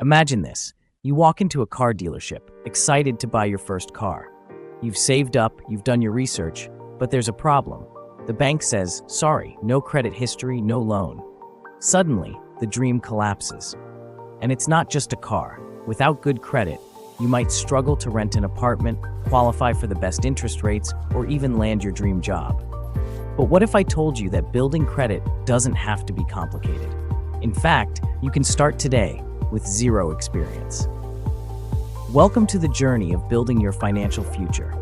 Imagine this. You walk into a car dealership, excited to buy your first car. You've saved up, you've done your research, but there's a problem. The bank says, sorry, no credit history, no loan. Suddenly, the dream collapses. And it's not just a car. Without good credit, you might struggle to rent an apartment, qualify for the best interest rates, or even land your dream job. But what if I told you that building credit doesn't have to be complicated? In fact, you can start today with zero experience. Welcome to the journey of building your financial future.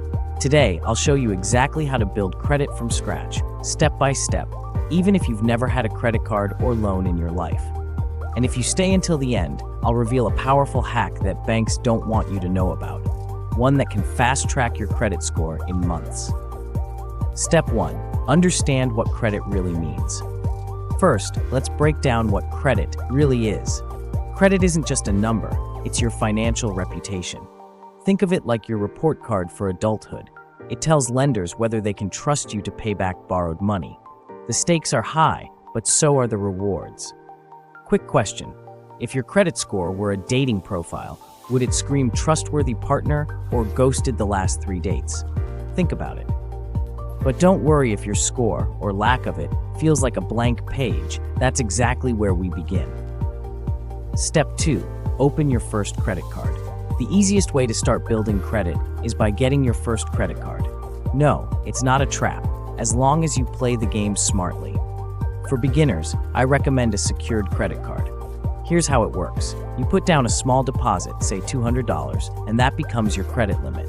Today, I'll show you exactly how to build credit from scratch, step by step, even if you've never had a credit card or loan in your life. And if you stay until the end, I'll reveal a powerful hack that banks don't want you to know about, one that can fast-track your credit score in months. Step 1. Understand what credit really means. First, let's break down what credit really is. Credit isn't just a number, it's your financial reputation. Think of it like your report card for adulthood. It tells lenders whether they can trust you to pay back borrowed money. The stakes are high, but so are the rewards. Quick question. If your credit score were a dating profile, would it scream trustworthy partner or ghosted the last 3 dates? Think about it. But don't worry if your score, or lack of it, feels like a blank page. That's exactly where we begin. Step 2. Open your first credit card. The easiest way to start building credit is by getting your first credit card. No, it's not a trap, as long as you play the game smartly. For beginners, I recommend a secured credit card. Here's how it works. You put down a small deposit, say $200, and that becomes your credit limit.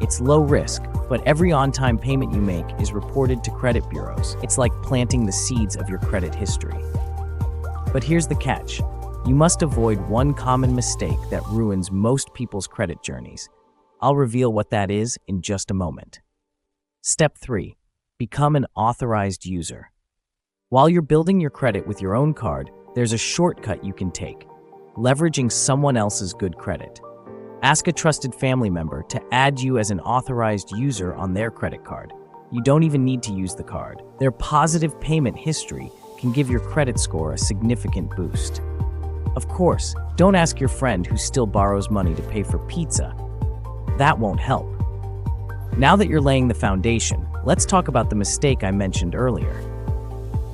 It's low risk, but every on-time payment you make is reported to credit bureaus. It's like planting the seeds of your credit history. But here's the catch. You must avoid one common mistake that ruins most people's credit journeys. I'll reveal what that is in just a moment. Step 3. Become an authorized user. While you're building your credit with your own card, there's a shortcut you can take: leveraging someone else's good credit. Ask a trusted family member to add you as an authorized user on their credit card. You don't even need to use the card. Their positive payment history can give your credit score a significant boost. Of course, don't ask your friend who still borrows money to pay for pizza. That won't help. Now that you're laying the foundation, let's talk about the mistake I mentioned earlier.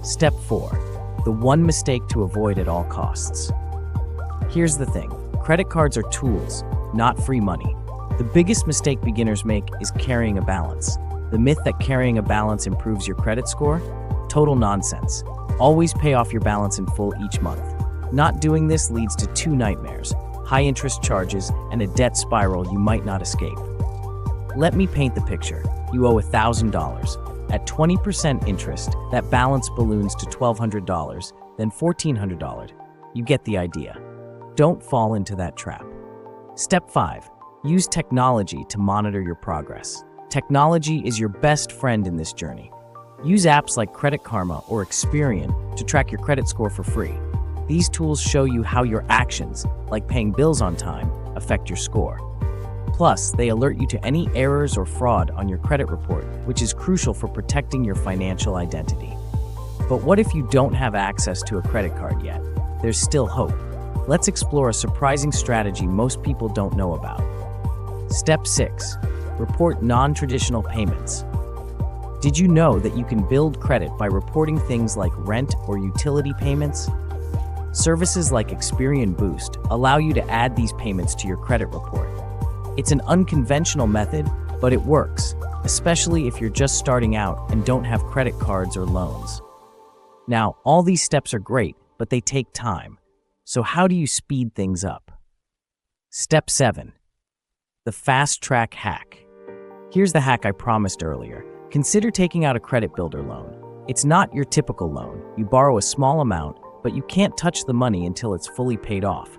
Step 4. The one mistake to avoid at all costs. Here's the thing. Credit cards are tools, not free money. The biggest mistake beginners make is carrying a balance. The myth that carrying a balance improves your credit score? Total nonsense. Always pay off your balance in full each month. Not doing this leads to 2 nightmares: high interest charges and a debt spiral you might not escape. Let me paint the picture. You owe $1,000. At 20% interest, that balance balloons to $1,200, then $1,400. You get the idea. Don't fall into that trap. Step 5. Use technology to monitor your progress. Technology is your best friend in this journey. Use apps like Credit Karma or Experian to track your credit score for free. These tools show you how your actions, like paying bills on time, affect your score. Plus, they alert you to any errors or fraud on your credit report, which is crucial for protecting your financial identity. But what if you don't have access to a credit card yet? There's still hope. Let's explore a surprising strategy most people don't know about. Step 6. Report non-traditional payments. Did you know that you can build credit by reporting things like rent or utility payments? Services like Experian Boost allow you to add these payments to your credit report. It's an unconventional method, but it works, especially if you're just starting out and don't have credit cards or loans. Now, all these steps are great, but they take time. So how do you speed things up? Step 7. The fast track hack. Here's the hack I promised earlier. Consider taking out a credit builder loan. It's not your typical loan. You borrow a small amount, but you can't touch the money until it's fully paid off.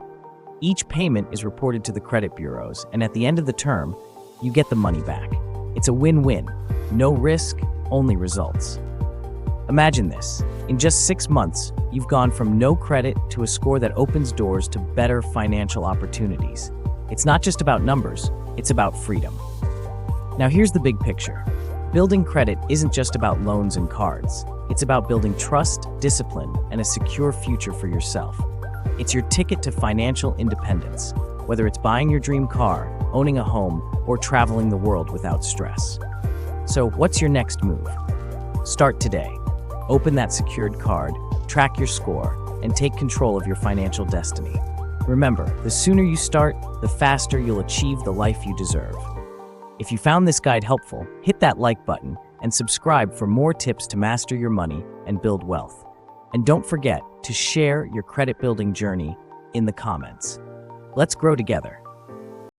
Each payment is reported to the credit bureaus, and at the end of the term, you get the money back. It's a win-win. No risk, only results. Imagine this. In just 6 months, you've gone from no credit to a score that opens doors to better financial opportunities. It's not just about numbers, it's about freedom. Now here's the big picture. Building credit isn't just about loans and cards. It's about building trust, discipline, and a secure future for yourself. It's your ticket to financial independence, whether it's buying your dream car, owning a home, or traveling the world without stress. So, what's your next move? Start today. Open that secured card, track your score, and take control of your financial destiny. Remember, the sooner you start, the faster you'll achieve the life you deserve. If you found this guide helpful, hit that like button and subscribe for more tips to master your money and build wealth. And don't forget to share your credit building journey in the comments. Let's grow together.